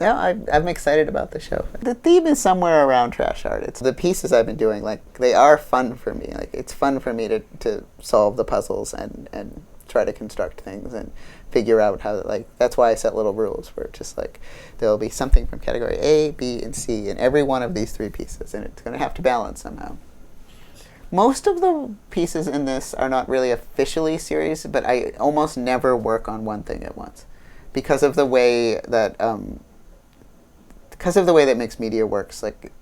Yeah, I'm excited about the show. The theme is somewhere around trash art. It's the pieces I've been doing, like, they are fun for me. Like, it's fun for me to solve the puzzles and try to construct things and figure out how, like, that's why I set little rules where it's just like, there'll be something from category A, B, and C in every one of these 3 pieces, and it's going to have to balance somehow. Most of the pieces in this are not really officially series, but I almost never work on one thing at once because of the way that mixed media works. Like,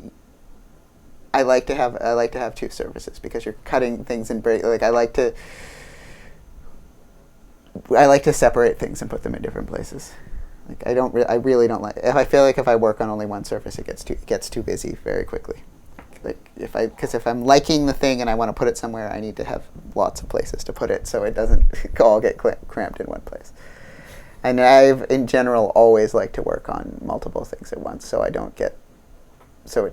I like to have 2 services because you're cutting things and break. Like, I like to separate things and put them in different places. Like, I really don't like. If I feel like if I work on only one surface, it gets too busy very quickly. Like, if I'm liking the thing and I want to put it somewhere, I need to have lots of places to put it so it doesn't all get cramped in one place. And I've, in general, always liked to work on multiple things at once, so it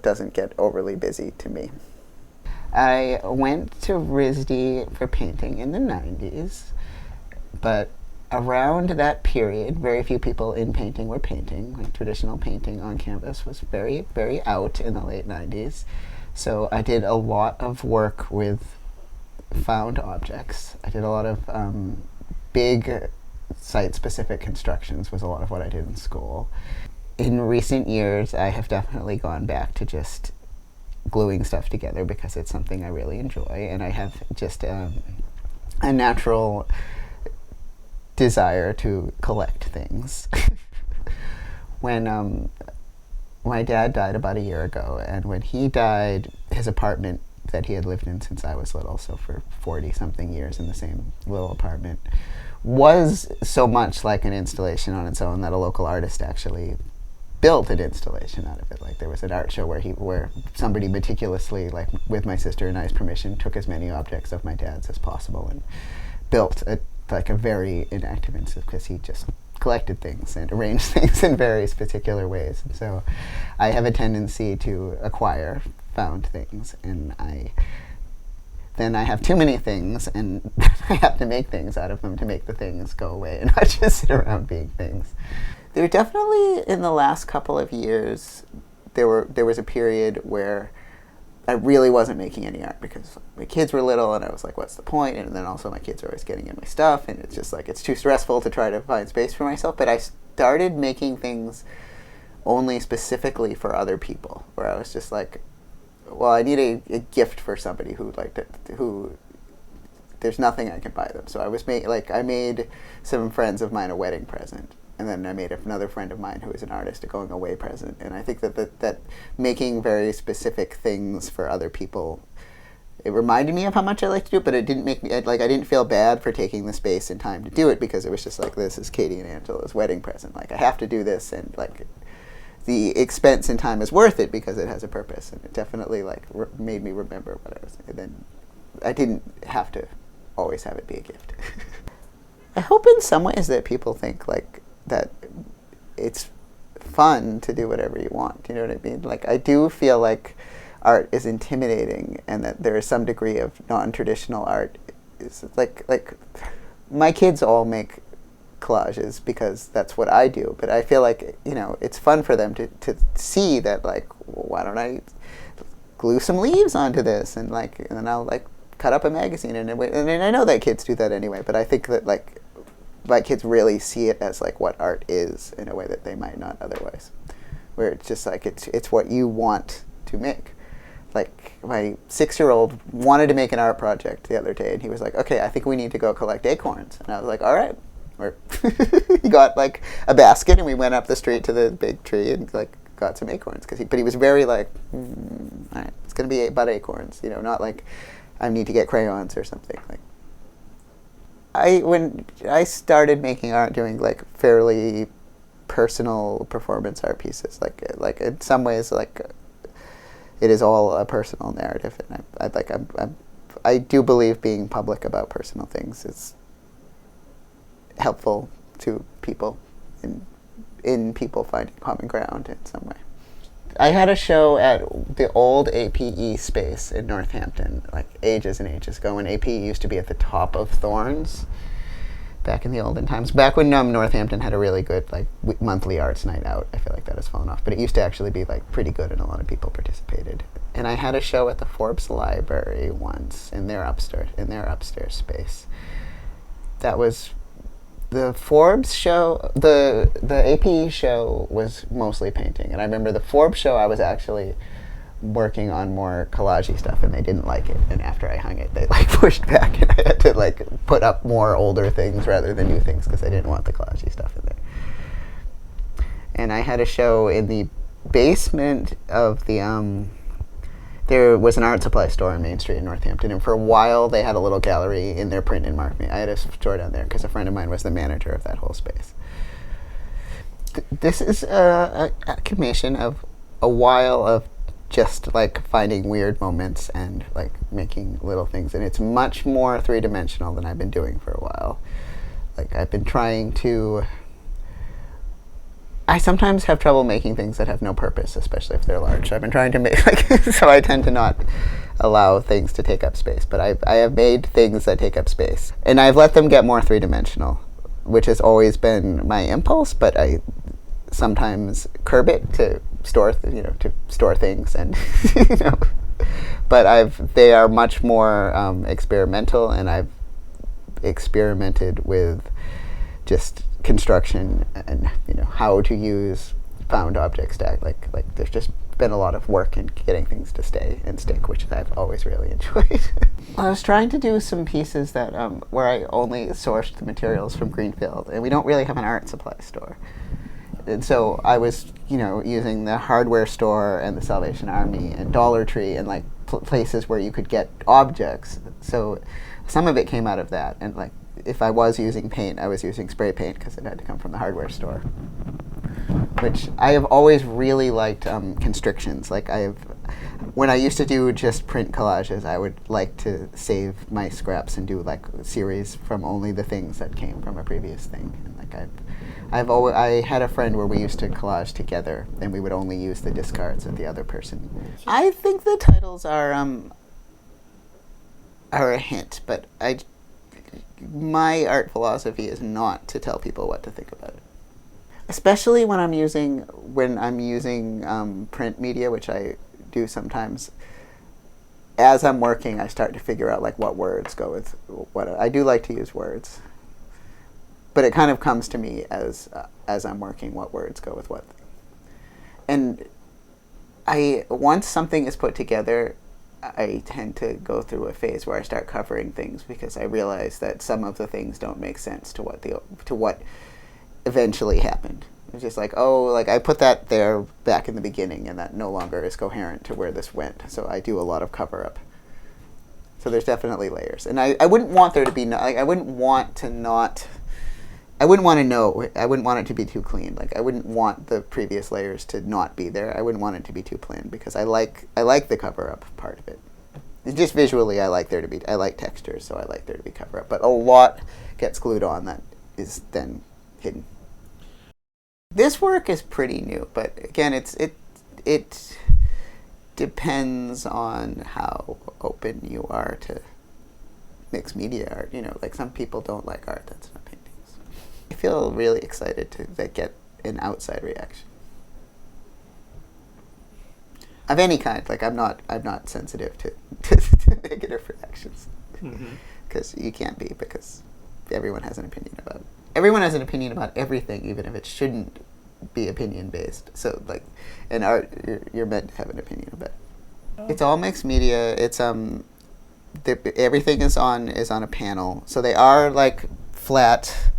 doesn't get overly busy to me. I went to RISD for painting in the 90s, but around that period, very few people in painting were painting. Like, traditional painting on canvas was very, very out in the late 90s. So I did a lot of work with found objects. I did a lot of big site-specific constructions was a lot of what I did in school. In recent years, I have definitely gone back to just gluing stuff together because it's something I really enjoy, and I have just a natural desire to collect things. When my dad died about a year ago, and when he died, his apartment that he had lived in since I was little, so for 40-something years in the same little apartment, was so much like an installation on its own that a local artist actually built an installation out of it. Like, there was an art show where somebody meticulously, like, with my sister and I's permission, took as many objects of my dad's as possible and built a very inactive instance, because he just collected things and arranged things in various particular ways. And so I have a tendency to acquire found things, and then I have too many things, and I have to make things out of them to make the things go away and not just sit around being things. There definitely, in the last couple of years, there was a period where I really wasn't making any art because my kids were little, and I was like, what's the point? And then also my kids are always getting in my stuff, and it's just like, it's too stressful to try to find space for myself. But I started making things only specifically for other people, where I was just like, well, I need a gift for somebody who there's nothing I can buy them. So I made some friends of mine a wedding present, and then I made another friend of mine who is an artist a going away present. And I think that making very specific things for other people, it reminded me of how much I like to do it, but it didn't make me, I didn't feel bad for taking the space and time to do it, because it was just like, this is Katie and Angela's wedding present. Like, I have to do this, and like, the expense and time is worth it because it has a purpose, and it definitely made me remember what I was. And then I didn't have to always have it be a gift. I hope in some ways that people think like that it's fun to do whatever you want. You know what I mean? Like, I do feel like art is intimidating, and that there is some degree of non-traditional art. Is like my kids all make collages because that's what I do, but I feel like, you know, it's fun for them to see that, like, well, why don't I glue some leaves onto this, and then I'll like cut up a magazine and I know that kids do that anyway, but I think that like my kids really see it as like what art is in a way that they might not otherwise, where it's just like it's what you want to make. Like, my 6-year-old wanted to make an art project the other day, and he was like, okay, I think we need to go collect acorns. And I was like, all right. He got like a basket, and we went up the street to the big tree and like got some acorns. But he was very like, all right, it's going to be about acorns, you know, not like I need to get crayons or something. Like, when I started making art, doing like fairly personal performance art pieces, like in some ways, like it is all a personal narrative, and I do believe being public about personal things is helpful to people in people finding common ground in some way. I had a show at the old APE space in Northampton, like ages and ages ago, when APE used to be at the top of Thorns. back in the olden times. Back when Northampton had a really good like monthly arts night out. I feel like that has fallen off, but it used to actually be like pretty good, and a lot of people participated. And I had a show at the Forbes Library once in their upstairs space. That was the Forbes show. The AP show was mostly painting, and I remember the Forbes show I was actually working on more collage-y stuff, and they didn't like it, and after I hung it they like pushed back, and I had to like put up more older things rather than new things because I didn't want the collage-y stuff in there. And I had a show in the basement of the there was an art supply store on Main Street in Northampton, and for a while they had a little gallery in their print and mark me. I had a store down there because a friend of mine was the manager of that whole space. This is a commission of a while of just like finding weird moments and like making little things, and it's much more three-dimensional than I've been doing for a while. Like I've been trying to, I sometimes have trouble making things that have no purpose, especially if they're large. So I've been trying to make like so I tend to not allow things to take up space, but I have made things that take up space, and I've let them get more three-dimensional, which has always been my impulse, but I sometimes curb it to store things, and but they are much more experimental, and I've experimented with just construction and how to use found object stack. Like there's just been a lot of work in getting things to stay and stick, which I've always really enjoyed. I was trying to do some pieces that where I only sourced the materials from Greenfield, and we don't really have an art supply store. And so I was, using the hardware store and the Salvation Army and Dollar Tree and like places where you could get objects. So some of it came out of that. And like if I was using paint, I was using spray paint because it had to come from the hardware store. Which I have always really liked constrictions. Like when I used to do just print collages, I would like to save my scraps and do like a series from only the things that came from a previous thing. And like I had a friend where we used to collage together, and we would only use the discards of the other person. I think the titles are a hint, but my art philosophy is not to tell people what to think about it. Especially when I'm using print media, which I do sometimes. As I'm working, I start to figure out like what words go with what. I do like to use words, but it kind of comes to me as I'm working what words go with what. And once something is put together, I tend to go through a phase where I start covering things because I realize that some of the things don't make sense to what eventually happened. It's just like, I put that there back in the beginning, and that no longer is coherent to where this went. So I do a lot of cover up. So there's definitely layers, and I wouldn't want there to be I wouldn't want to know. I wouldn't want it to be too clean. Like I wouldn't want the previous layers to not be there. I wouldn't want it to be too plain because I like the cover up part of it. Just visually, I like textures, so I like there to be cover up. But a lot gets glued on that is then hidden. This work is pretty new, but again, it depends on how open you are to mixed media art. Like some people don't like art that's not paintings. I feel really excited to get an outside reaction of any kind. Like I'm not sensitive to negative reactions because you can't be, because everyone has an opinion about it. Everyone has an opinion about everything, even if it shouldn't be opinion based. So like in art, you're meant to have an opinion about it. It's all mixed media. It's everything is on a panel, so they are like flat,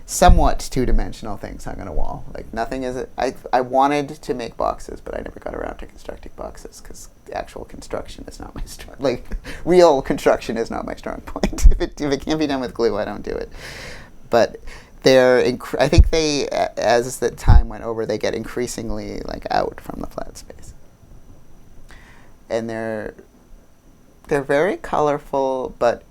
somewhat two-dimensional things hung on a wall. Like nothing is. I wanted to make boxes, but I never got around to constructing boxes because actual construction is not my strong. Like real construction is not my strong point. If it can't be done with glue, I don't do it. But I think as the time went over, they get increasingly like out from the flat space, and they're very colorful. But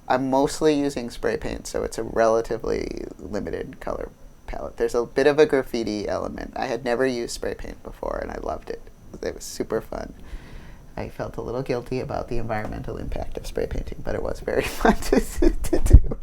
I'm mostly using spray paint, so it's a relatively limited color palette. There's a bit of a graffiti element. I had never used spray paint before, and I loved it. It was super fun. I felt a little guilty about the environmental impact of spray painting, but it was very fun to do.